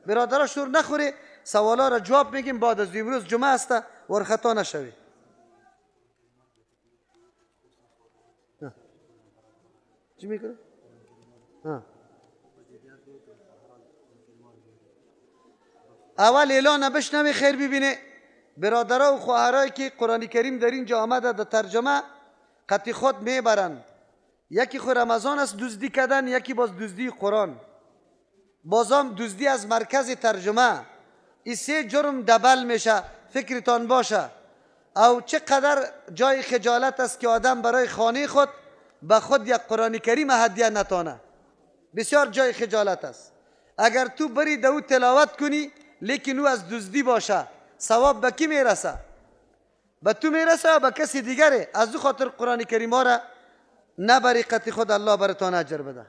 برادرها شور نخوری، سوالا را جواب میگیم. بعد از امروز جمعه است و خطا نشوی. چی میکنه؟ اول اعلان بشنوی خیر ببینه. برادرها و خواهرایی که قرآن کریم در اینجا آمده در ترجمه قطع خود میبرند. یکی خود رمضان است دزدی کردن، یکی باز دزدی قرآن، بازم دزدی از مرکز ترجمه. این سه جرم دبل میشه، فکرتان باشه. او چقدر جای خجالت است که آدم برای خانه خود به خود یک قرآن کریم هدیه نتانه. بسیار جای خجالت است. اگر تو بری دو تلاوت کنی لیکن او از دزدی باشه، ثواب به کی میرسه؟ به تو میرسه یا به کسی دیگره؟ از او خاطر قرآن کریم ها را نبری، قطع خود الله برتان اجر بده.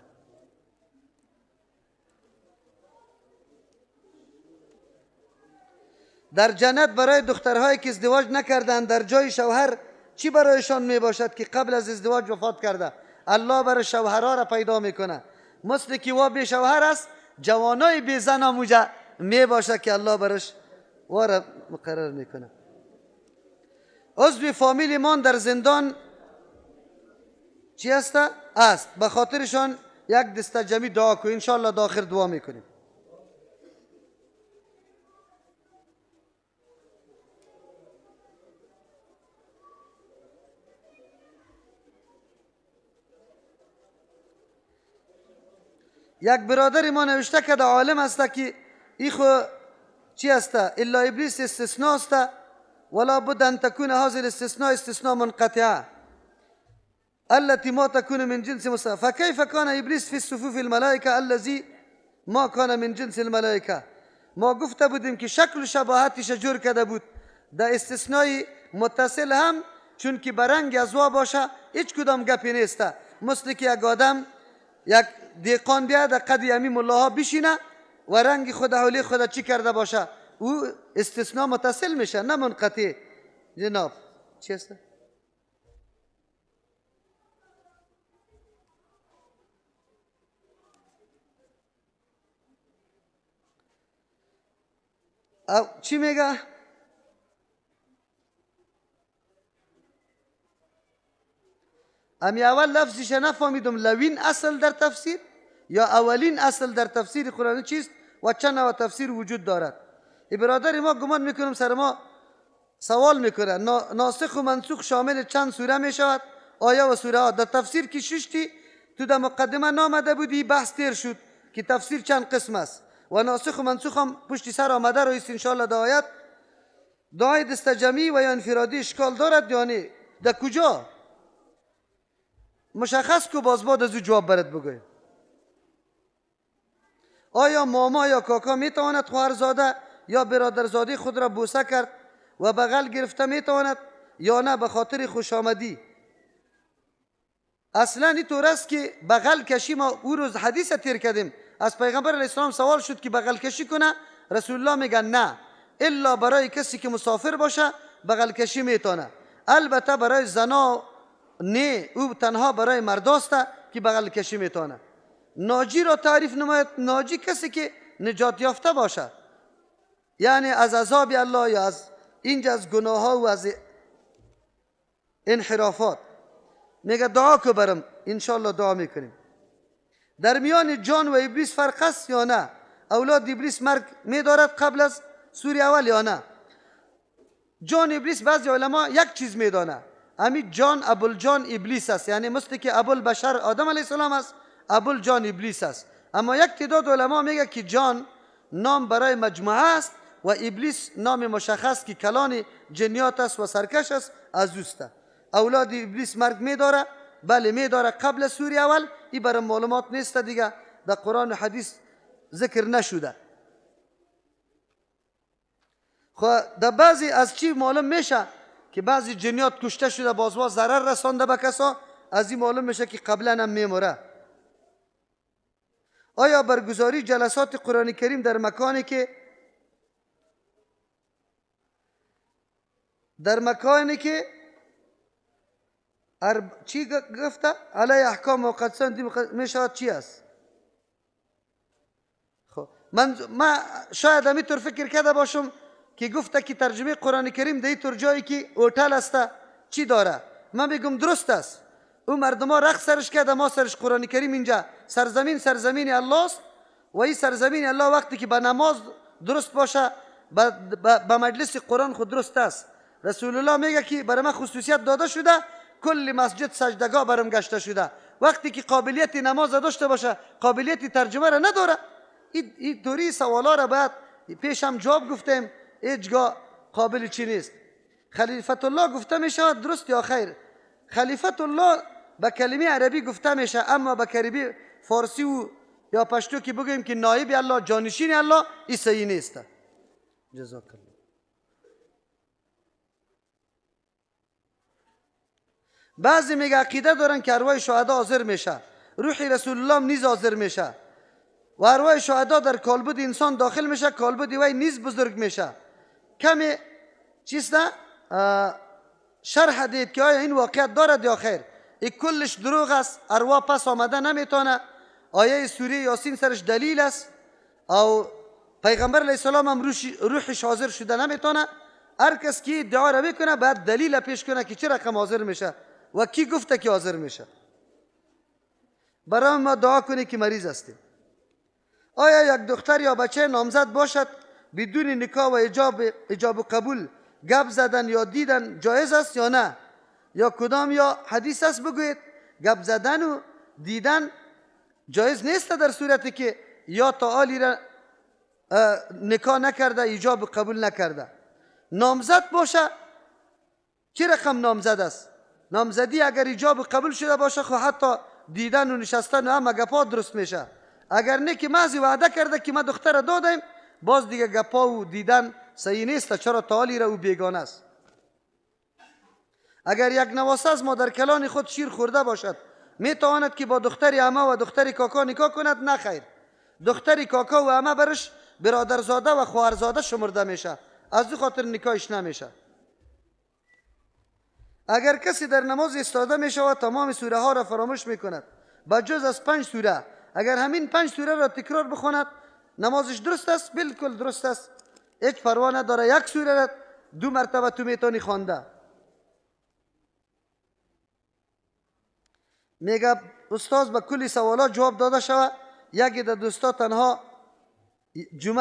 در جنت برای دخترهایی که ازدواج نکردند در جای شوهر چی برایشان می باشد که قبل از ازدواج وفات کرده؟ الله برای شوهرها را پیدا میکنه. مثل که وا بی شوهر است، جوانای بی زن آموجه می باشد که الله برش وارا مقرر میکنه. عضو فامیل من در زندان چی است؟ به خاطرشان یک دسته جمعی دعا کنیم. انشاءالله داخل دعا میکنیم. یک برادر ما نوشته که عالم است که ایخو چی است؟ الا ابلیس استثناء است ولا بد ان تكون هذه الاستثناء استثناء منقطعه التي ما تكون من جنس فكيف كان ابلیس في الصفوف الملائكه الذي ما كان من جنس الملائكه؟ ما گفته بودیم که شکل و شباهتش جور کرده بود. در استثناء متصل هم چون که برنگ ازوا باشه هیچ کدام گپی نیست. مثل که یک آدم یک دیقان بیاد قد یمی ملاها بشینه و رنگ خود حولی خود چی کرده باشه، او استثناء متصل میشه نه منقطع. جناب چی است؟ چی میگه؟ امی اول لفظش نفهمیدم. لوین اصل در تفسیر یا اولین اصل در تفسیر قرآن چیست و چند نوع تفسیر وجود دارد؟ ای برادر ما گمان میکنم سر ما سوال میکنه ناسخ و منسوخ شامل چند سوره میشود؟ آیه و سوره ها در تفسیر که ششتی تو در مقدمه نامده بودی، بحث تیر شد که تفسیر چند قسم است و ناسخ و منسوخ هم پشت سر آمده رو است. انشاءالله در آیت دعای دسته جمعی و یا انفرادی اشکال دارد یا نه؟ در کجا مشخص کو باز بعد از او جواب برات بگویم. آیا ماما یا کاکا میتواند خواهرزاده یا برادرزاده خود را بوسه کرد و بغل گرفته میتواند یا نه به خاطر خوش آمدی؟ اصلا اینطور است که بغل کشی، ما او روز حدیث تیر کردیم از پیغمبر علیه السلام سوال شد که بغل کشی کنه، رسول الله میگن نه، الا برای کسی که مسافر باشه بغل کشی میتونه. البته برای زنا نه، او تنها برای مرداست که بغل کشی میتونه. ناجی را تعریف نماید. ناجی کسی که نجات یافته باشه، یعنی از عذاب الله یا از اینجا از گناه ها و از انحرافات. میگه دعا که برم، انشاءالله دعا میکنیم. در میان جان و ابلیس فرق است یا نه؟ اولاد ابلیس مرگ میدارد قبل از سوره اول یا نه؟ جان ابلیس بعضی علما یک چیز میدانه، همین جان ابوالجان ابلیس است، یعنی مثل که ابوالبشر آدم علیه السلام است، ابوالجان ابلیس است. اما یک تعداد علما میگه که جان نام برای مجموعه است و ابلیس نام مشخص که کلان جنیات است و سرکش است از اوست. اولاد ابلیس مرگ میداره؟ بله میداره قبل از سوره اول. این برای معلومات نیست دیگه، در قرآن و حدیث ذکر نشده. خب در بعضی از چی معلوم میشه که بعضی جنیات کشته شده باز ضرر رسانده به کسا؟ از این معلوم میشه که قبلا هم میموره. آیا برگزاری جلسات قرآن کریم در مکانی که چی گفته؟ علی احکام موقت می شود چی است؟ خب ما شاید همینطور فکر کرده باشم که گفته که ترجمه قرآن کریم در اینطور جایی که هتل است چی داره. من میگم درست است، او مردم ها رقص سرش کرده، ما سرش قرآن کریم. اینجا سرزمین الله است و این سرزمین الله وقتی که به نماز درست باشه، به مجلس قرآن خود درست است. رسول الله میگه که برای من خصوصیت داده شده، کل مسجد سجدگاه برام گشته شده. وقتی که قابلیت نماز داشته باشه، قابلیت ترجمه را نداره. این طوری سوالا را باید پیش هم جواب گفتیم، هیچگاه قابل چی نیست. خلیفت الله گفته میشه درست یا خیر؟ خلیفت الله به کلمه عربی گفته میشه، اما به کلمه فارسی و یا پشتو که بگوییم که نایب الله، جانشین الله، این صحیح نیست. جزاک الله. بعضی میگه عقیده دارن که ارواح شهدا حاضر میشه، روح رسول الله نیز حاضر میشه و ارواح شهدا در کالبد انسان داخل میشه، کالبد وی نیز بزرگ میشه. کمی چیست شرح دید که آیا این واقعیت دارد یا خیر؟ این کلش دروغ است، ارواح پس آمده نمیتونه. آیه سوره یاسین سرش دلیل است، او پیغمبر علیه السلام هم روحش حاضر شده نمیتونه. هر کس که ادعا را میکنه باید دلیل پیش کنه که چه رقم حاضر میشه و کی گفته که حاضر میشه. برای ما دعا کنی که مریض هستیم. آیا یک دختر یا بچه نامزد باشد بدون نکاح و ایجاب و قبول گپ زدن یا دیدن جایز است یا نه؟ یا کدام یا حدیث است بگوید گپ زدن و دیدن جایز نیست در صورتی که یا تعالی را نکاح نکرده، ایجاب و قبول نکرده. نامزد باشه، چه رقم نامزد است؟ نامزدی اگر ایجاب و قبول شده باشه خب حتی دیدن و نشستن و همه گپا درست میشه. اگر نه که محض وعده کرده که ما دختر دادیم، باز دیگه گپا و دیدن صحیح نیست، چرا تعالی را او بیگانه است. اگر یک نواسه از مادر کلان خود شیر خورده باشد میتواند که با دختر عمه و دختر کاکا نکاح کند؟ نه خیر، دختر کاکا و عمه برش برادرزاده و خواهرزاده شمرده میشه، از او خاطر نکاحش نمیشه. اگر کسی در نماز ایستاده میشه و تمام سوره ها را فراموش میکند با جز از 5 سوره، اگر همین 5 سوره را تکرار بخواند نمازش درست است؟ بالکل درست است، هیچ پروا نداره. یک سوره را 2 مرتبه تو میتونی خوانده. میگه استاد به کلی سوالات جواب داده شود. یکی در دوستا تنها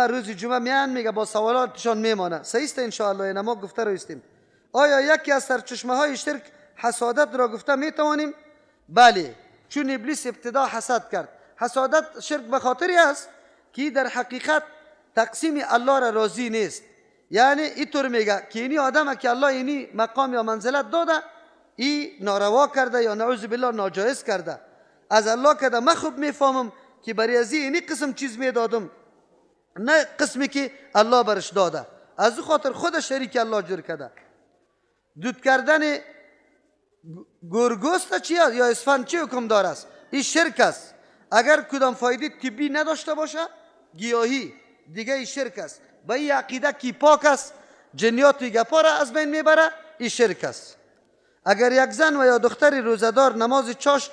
روز جمعه میان، میگه با سوالاتشان میمانه. صحیح است ان شاء الله، ما گفته رو استیم. آیا یکی از سرچشمه های شرک حسادت را گفته میتوانیم؟ بله، چون ابلیس ابتدا حسد کرد. حسادت شرک به خاطری است که در حقیقت تقسیم الله را راضی نیست. یعنی اینطور میگه که اینی آدم که الله اینی مقام یا منزلت داده، این ناروا کرده یا نعوذ بالله ناجایز کرده. از الله کده من خوب میفهمم که برای از اینی قسم چیز میدادم، نه قسمی که الله برش داده. از او خاطر خود شریک الله جور کرده. دود کردن گرگوست چی است یا اسفند چی حکم دار است؟ این شرک است. اگر کدام فایده طبی نداشته باشه، گیاهی دیگه این شرک است. با این عقیده کی پاک است، جنیات و گپا را از بین میبره، این شرک است. اگر یک زن و یا دختر روزدار نماز چاشت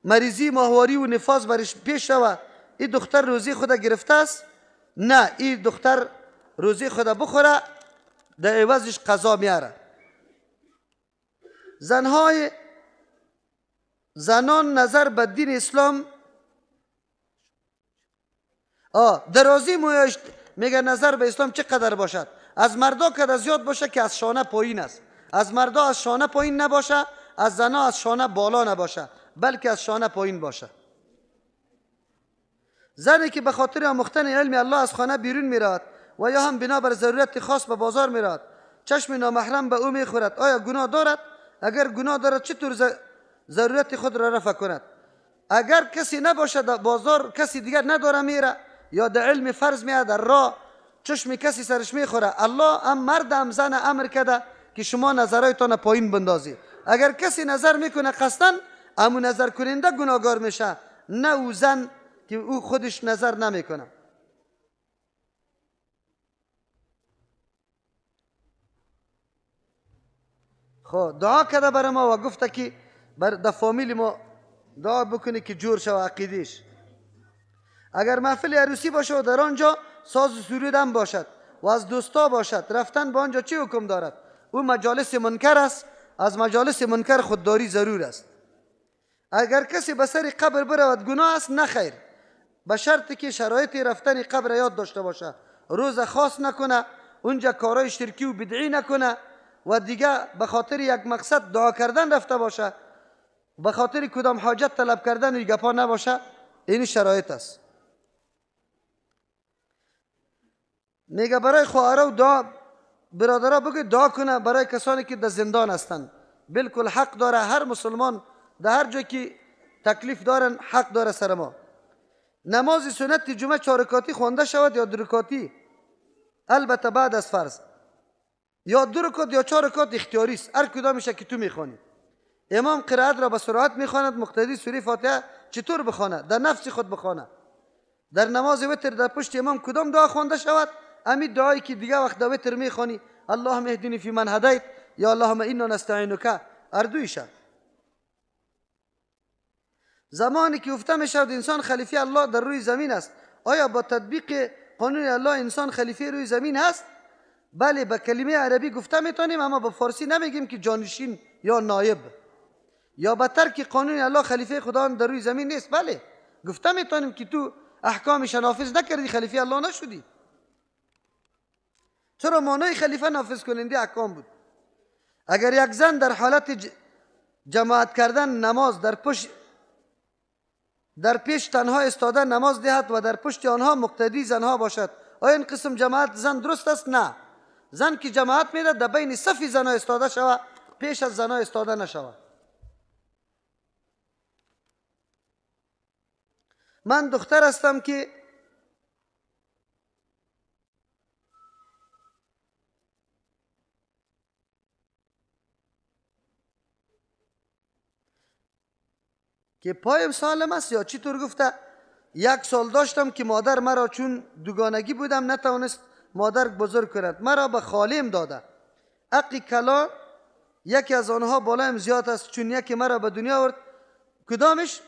مریضی ماهواری و نفاس برش پیش شود، این دختر روزی خود گرفته است؟ نه، این دختر روزی خود بخوره، در عوضش قضا میاره. زنان نظر به دین اسلام درازی مویش میگه نظر به اسلام چقدر باشد؟ از مردا کده زیاد باشه که از شانه پایین است. از مردا از شانه پایین نباشه، از زنا از شانه بالا نباشه، بلکه از شانه پایین باشه. زنی که به خاطر آموختن علم الله از خانه بیرون میراد و یا هم بنابر ضرورت خاص به بازار میراد، چشم نامحرم به او میخورد، آیا گناه دارد؟ اگر گناه دارد چطور ضرورت خود را رفع کند؟ اگر کسی نباشه در بازار، کسی دیگر نداره میره یا در علم فرض میاد در راه چشم کسی سرش میخوره، الله هم مرد هم زن امر کرده که شما نظرایتان پایین بندازید. اگر کسی نظر میکنه قصدن، امو نظر کننده گناهگار میشه، نه او زن که او خودش نظر نمیکنه. خب دعا کرده برای ما و گفته که در فامیل ما دعا بکنی که جور شو عقیدش. اگر محفل عروسی باشه و در آنجا ساز و سرود هم باشد و از دوستا باشد، رفتن به آنجا چه حکم دارد؟ او مجالس منکر است، از مجالس منکر خودداری ضرور است. اگر کسی به سر قبر برود گناه است؟ نه خیر، به شرطی که شرایط رفتن قبر یاد داشته باشه، روز خاص نکنه، اونجا کارهای شرکی و بدعی نکنه و دیگه به خاطر یک مقصد دعا کردن رفته باشه، به خاطر کدام حاجت طلب کردن و گپا نباشه. این شرایط است. میگه برای خواهرها و دعا برادرها بگید دعا کنه برای کسانی که در زندان هستند. بالکل حق داره، هر مسلمان در هر جایی که تکلیف دارن حق داره سر ما. نماز سنت جمعه 4 رکعتی خوانده شود یا 2 رکعتی؟ البته بعد از فرض. یا 2 رکعت یا 4 رکعت اختیاری است، هر کدامش که تو میخوانی. امام قرائت را به سرعت میخواند، مقتدی سوره فاتحه چطور بخوانه؟ در نفس خود بخوانه. در نماز وتر در پشت امام کدام دعا خوانده شود؟ همین دعایی که دیگه وقت در وتر میخوانی، اللهم اهدنی فی من هدیت یا اللهم انا نستعینک، اردویشه. زمانی که گفته میشود انسان خلیفه الله در روی زمین است، آیا با تطبیق قانون الله انسان خلیفه روی زمین است؟ بله، به کلمه عربی گفته میتونیم، اما با فارسی نمیگیم که جانشین یا نایب. یا به ترک قانون الله خلیفه خدا در روی زمین نیست. بله، گفته میتونیم که تو احکامش نافذ نکردی، خلیفه الله نشدی. چرا معنای خلیفه نافذ کننده احکام بود. اگر یک زن در حالت جماعت کردن نماز در پیش تنها استاده نماز دهد و در پشت آنها مقتدی زنها باشد، آیا این قسم جماعت زن درست است؟ نه. زن که جماعت میده در بین صف زنها استاده شود، پیش از زنها استاده نشود. من دختر هستم که پایم سالم است یا چی طور گفته؟ 1 سال داشتم که مادر مرا چون دوگانگی بودم نتوانست مادر بزرگ کند، مرا به خالیم داده. حقی کلا یکی از آنها بالایم زیاد است، چون یکی مرا به دنیا آورد. کدامش؟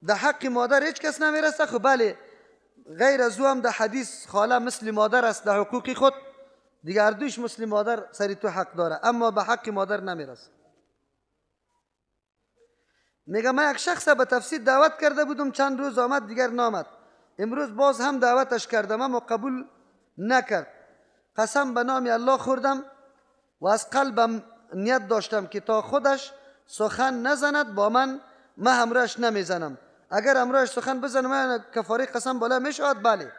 در حق مادر هیچ کس نمیرسه. خب بله، غیر از او هم در حدیث خاله مثل مادر است در حقوق خود، دیگر دوش مثل مادر سری تو حق داره، اما به حق مادر نمیرسه. میگه من یک شخص به تفسیر دعوت کرده بودم، چند روز آمد دیگر نامد. امروز باز هم دعوتش کردم اما قبول نکرد. قسم به نام الله خوردم و از قلبم نیت داشتم که تا خودش سخن نزند با من همراهش نمیزنم. اگر همراهش سخن بزنم من کفاره قسم بالا میشود؟ بله.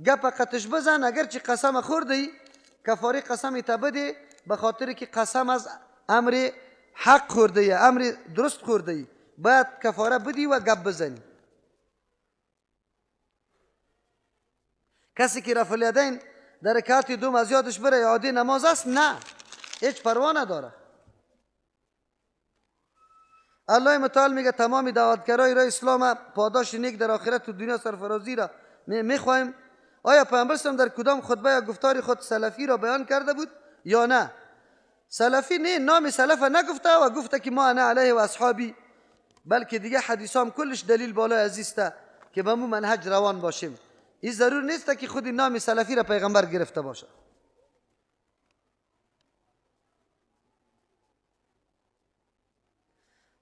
گپ قطش بزن، اگر چی قسم خوردی کفاره قسم تبدی، به خاطر که قسم از امر حق خورده، امر درست خورده، باید کفاره بدی و گپ بزنی. کسی که رفع الیدین در رکعت دوم از یادش بره عادی نماز است؟ نه، هیچ پروا نداره. الله متعال میگه تمام دعوتگرای راه اسلام پاداش نیک در آخرت و دنیا سرفرازی را میخواهیم. آیا پیامبر در کدام خطبه یا گفتار خود سلفی را بیان کرده بود یا نه؟ سلفی نه، نام سلف نگفته و گفته که ما انا علیه و اصحابی، بلکه دیگه حدیثام کلش دلیل بالای عزیزته که به مو منهج روان باشیم. این ضرور نیست که خود نام سلفی را پیغمبر گرفته باشه.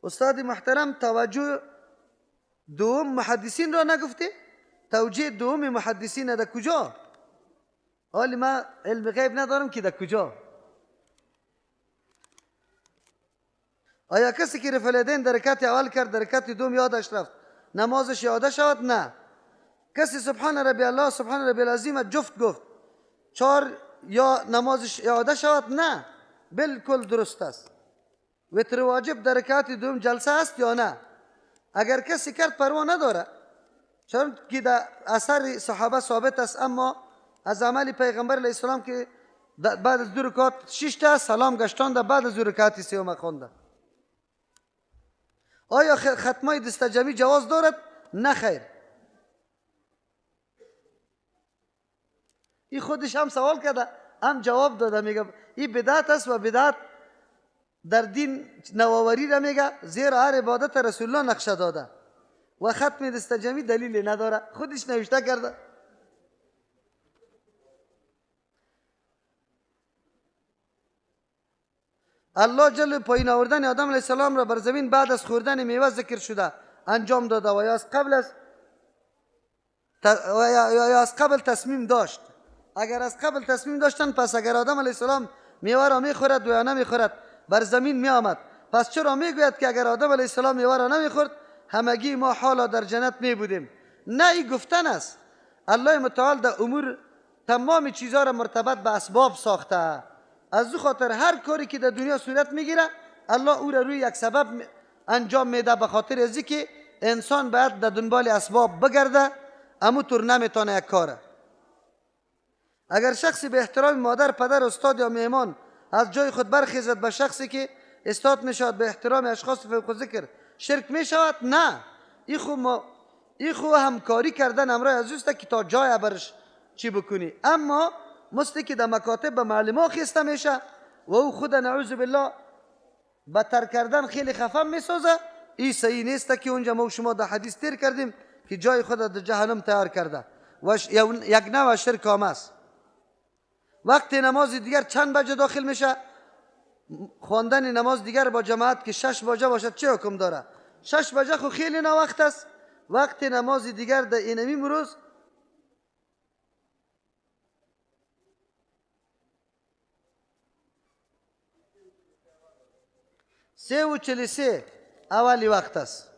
استاد محترم توجه دوم محدثین را نگفته؟ توجیه دوم محدثین در کجا؟ حالی ما علم غیب ندارم که در کجا. آیا کسی که رفع الیدین در رکعت اول کرد در رکعت دوم یادش رفت نمازش یاده شود؟ نه. کسی سبحان ربی الله سبحان ربی العظیم جفت گفت 4 یا نمازش یاده شود؟ نه، بالکل درست است. وتر واجب در رکعت دوم جلسه است یا نه؟ اگر کسی کرد پروا نداره، چون که در اثر صحابه ثابت است، اما از عمل پیغمبر علیه السلام که بعد از 2 رکعت 6 تا سلام گشتانده، بعد از 2 رکعت سوم خوانده. آیا ختمه دستجمی جواز دارد؟ نه خیر. این خودش هم سوال کرده هم جواب داده، میگه این بدعت است و بدعت در دین نوآوری را میگه، زیرا هر عبادت رسول الله نقشه داده و ختم دستجمی دلیلی نداره، خودش نوشته کرده. الله جل پایین آوردن آدم علیه السلام را بر زمین بعد از خوردن میوه ذکر شده انجام داده و یا از قبل تصمیم داشت. اگر از قبل تصمیم داشتن، پس اگر آدم علیه السلام میوه را میخورد و یا نمیخورد بر زمین میآمد، پس چرا میگوید که اگر آدم علیه السلام میوه را نمیخورد همگی ما حالا در جنت می بودیم؟ نه، این گفتن است. الله متعال در امور تمام چیزها را مرتبط به اسباب ساخته. از او خاطر هر کاری که در دنیا صورت میگیره الله او را روی یک سبب انجام میده، به خاطر ازی که انسان باید در دنبال اسباب بگرده، اما طور نمیتونه یک کاره. اگر شخصی به احترام مادر، پدر، استاد یا مهمان از جای خود برخیزد به شخصی که استاد میشود به احترام اشخاص فوق ذکر شرک میشود؟ نه، این خو همکاری کردن امرای از اوست که تا جای برش چی بکنی. اما مستی که در مکاتب به معلم خیسته میشه و او خود نعوذ بالله بدتر کردن خیلی خفم میسازه، این صحیح نیست که اونجا ما شما در حدیث تیر کردیم که جای خود در جهنم تیار کرده و یک نوع شرک هم است. وقت نماز دیگر چند بجه داخل میشه؟ خواندن نماز دیگر با جماعت که 6 بجه باشد چه حکم داره؟ 6 بجه خو خیلی نه وقت است. وقت نماز دیگر در اینمی مروز 3:43 اولی وقت است.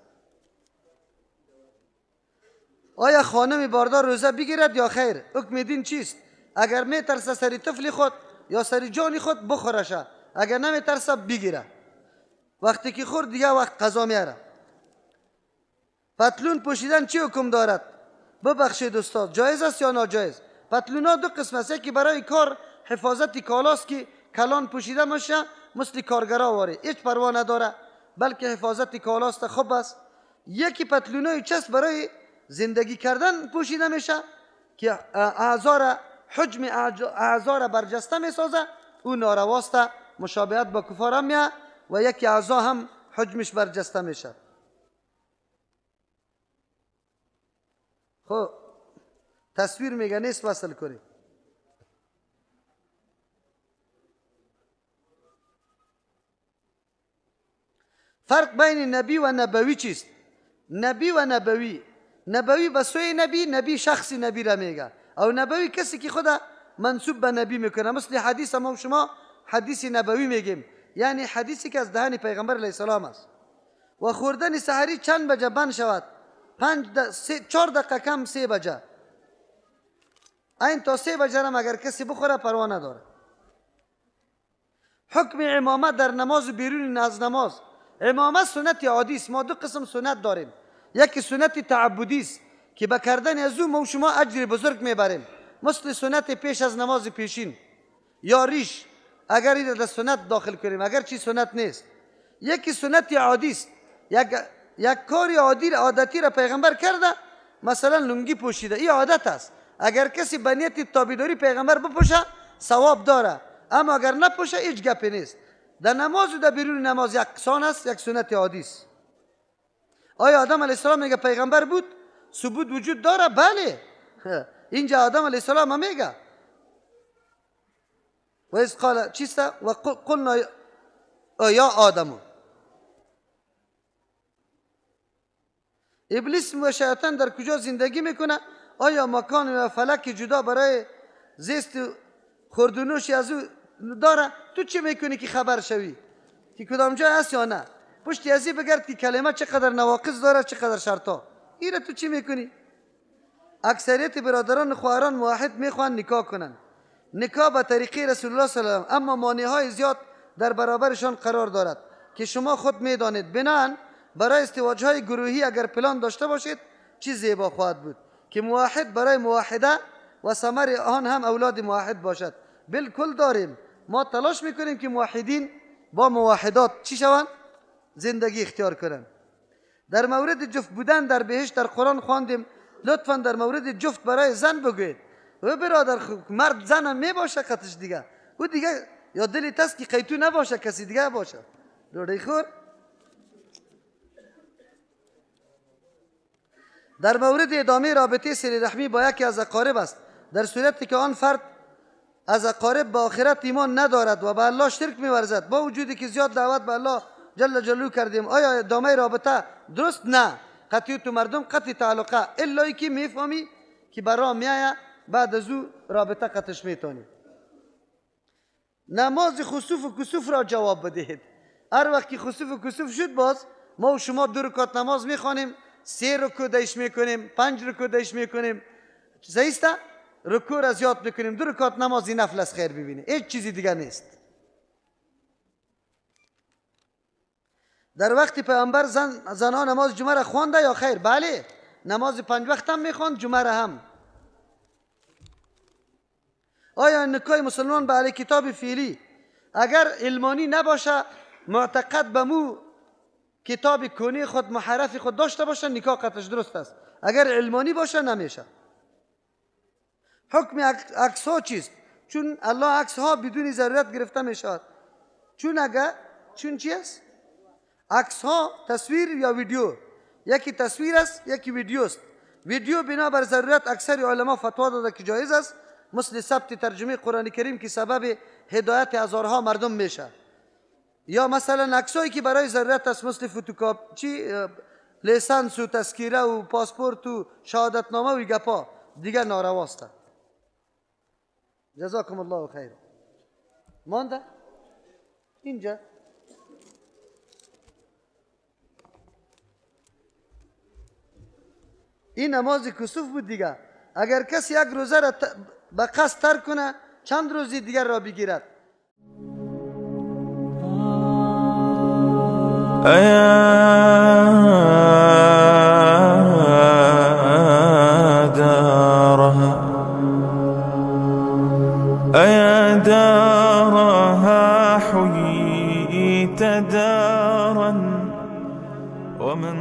آیا خانم باردار روزه بگیرد یا خیر؟ حکم دین چیست؟ اگر می ترسه سری طفل خود یا سری جان خود بخورشه، اگر نمی ترسه بگیره. وقتی که خورد دیگه وقت قضا میاره. پتلون پوشیدن چی حکم دارد؟ ببخشید استاد، جایز است یا ناجایز؟ پتلون ها دو قسم است، یکی برای کار حفاظتی کالاست که کلان پوشیده میشه مثل کارگرا واره، هیچ پروا نداره بلکه حفاظتی کالاست، خوب است. یکی پتلون های چست برای زندگی کردن پوشیده میشه که حجم اعضا را برجسته میسازه، او نارواست، مشابهت با کفار هم میه و یکی اعضا هم حجمش برجسته میشه. خب تصویر میگه نیست وصل کنی. فرق بین نبی و نبوی چیست؟ نبی و نبوی به سوی نبی شخصی نبی را میگه، او نبوی کسی که خدا منصوب به نبی میکنه. مثل حدیث ما شما حدیث نبوی میگیم، یعنی حدیثی که از دهن پیغمبر علیه السلام است. و خوردن سحری چند بجه بند شود؟ 4 دقیقه کم 3 بجه. این تا 3 بجه هم اگر کسی بخوره پروا نداره. حکم امامت در نماز و بیرون از نماز. امامت سنت عادی است. ما دو قسم سنت داریم. یکی سنت تعبدی است که به کردن از او ما شما اجر بزرگ میبریم، مثل سنت پیش از نماز پیشین یا ریش، اگر این در سنت داخل کنیم، اگر چی سنت نیست. یکی سنت عادی است، یک کاری عادتی را پیغمبر کرده، مثلا لنگی پوشیده، این عادت است. اگر کسی به نیت تابعداری پیغمبر بپوشه ثواب داره، اما اگر نپوشه هیچ گپی نیست. در نماز و در بیرون نماز یک سان است، یک سنت عادی است. آیا آدم علیه السلام میگه پیغمبر بود؟ ثبوت وجود داره؟ بله. اینجا آدم علیه السلام هم میگه و از قال چیست؟ و قلنا یا آدمو. ابلیس و شیطان در کجا زندگی میکنه؟ آیا مکان و فلک جدا برای زیست خوردنوشی از او داره؟ تو چی میکنی که خبر شوی که کدام جای هست یا نه؟ پشتی ازی بگرد که کلمه چقدر نواقص داره، چقدر شرطا. ایره تو چی میکنی؟ اکثریت برادران خواهران موحد میخوان نکاح کنن، نکاح به طریقه رسول الله صلی الله علیه و اما مانعهای زیاد در برابرشان قرار دارد که شما خود میدانید. بنان برای ازدواج های گروهی اگر پلان داشته باشید چی زیبا خواهد بود که موحد برای موحده و ثمر آن هم اولاد موحد باشد. بالکل داریم، ما تلاش میکنیم که موحدین با موحدات چی شوند؟ زندگی اختیار کنند. در مورد جفت بودن در بهشت در قرآن خواندیم، لطفا در مورد جفت برای زن بگوید. و برادر مرد زن هم می باشه خطش دیگه، او دیگه یا دلی تست که قیتو نباشه کسی دیگه باشه. روڑی خور در مورد ادامه رابطه صله رحمی با یکی از اقارب است. در صورتی که آن فرد از اقارب به آخرت ایمان ندارد و به الله شرک می‌ورزد، با وجودی که زیاد دعوت به الله جل جلاله کردیم، آیا ادامه رابطه درست؟ نه. قطعی تو مردم قطعی تعلقه، الا که میفهمی که برا میایه بعد از او رابطه قطعش میتونی. نماز خسوف و کسوف را جواب بدهید. هر وقت که خسوف و کسوف شد، باز ما و شما 2 رکعت نماز میخوانیم، 3 رکوع دیش میکنیم، 5 رکوع دیش میکنیم، زیسته رکوع را زیاد میکنیم، 2 رکعت نمازی نفل از خیر ببینید، هیچ چیزی دیگه نیست. در وقت پیامبر زنها نماز جمعه را خوانده یا خیر؟ بله، نماز 5 وقت هم میخواند، جمعه را هم. آیا نکاح مسلمان به اهل کتاب فعلی اگر علمانی نباشه، معتقد به مو کتاب کنی خود محرف خود داشته باشه، نکاح قطعش درست است. اگر علمانی باشه نمیشه. حکم عکس ها چیست؟ چون الله عکس ها بدون ضرورت گرفته میشود. چون چی است؟ عکس ها تصویر یا ویدیو، یکی تصویر است یکی ویدیو است. ویدیو بنابر ضرورت اکثر علما فتوا داده که جایز است، مثل ثبت ترجمه قرآن کریم که سبب هدایت هزارها مردم میشه، یا مثلا عکسایی که برای ضرورت است، مثل فتوکاپی لیسانس و تذکیره و پاسپورت و شهادتنامه و گپا دیگه نارواست. جزاکم الله خیر. مانده اینجا این نماز کسوف بود دیگه. اگر کسی یک روزه را به قصد ترک کنه، چند روزی دیگر را بگیرد. أيا دارها حييت دارا ومن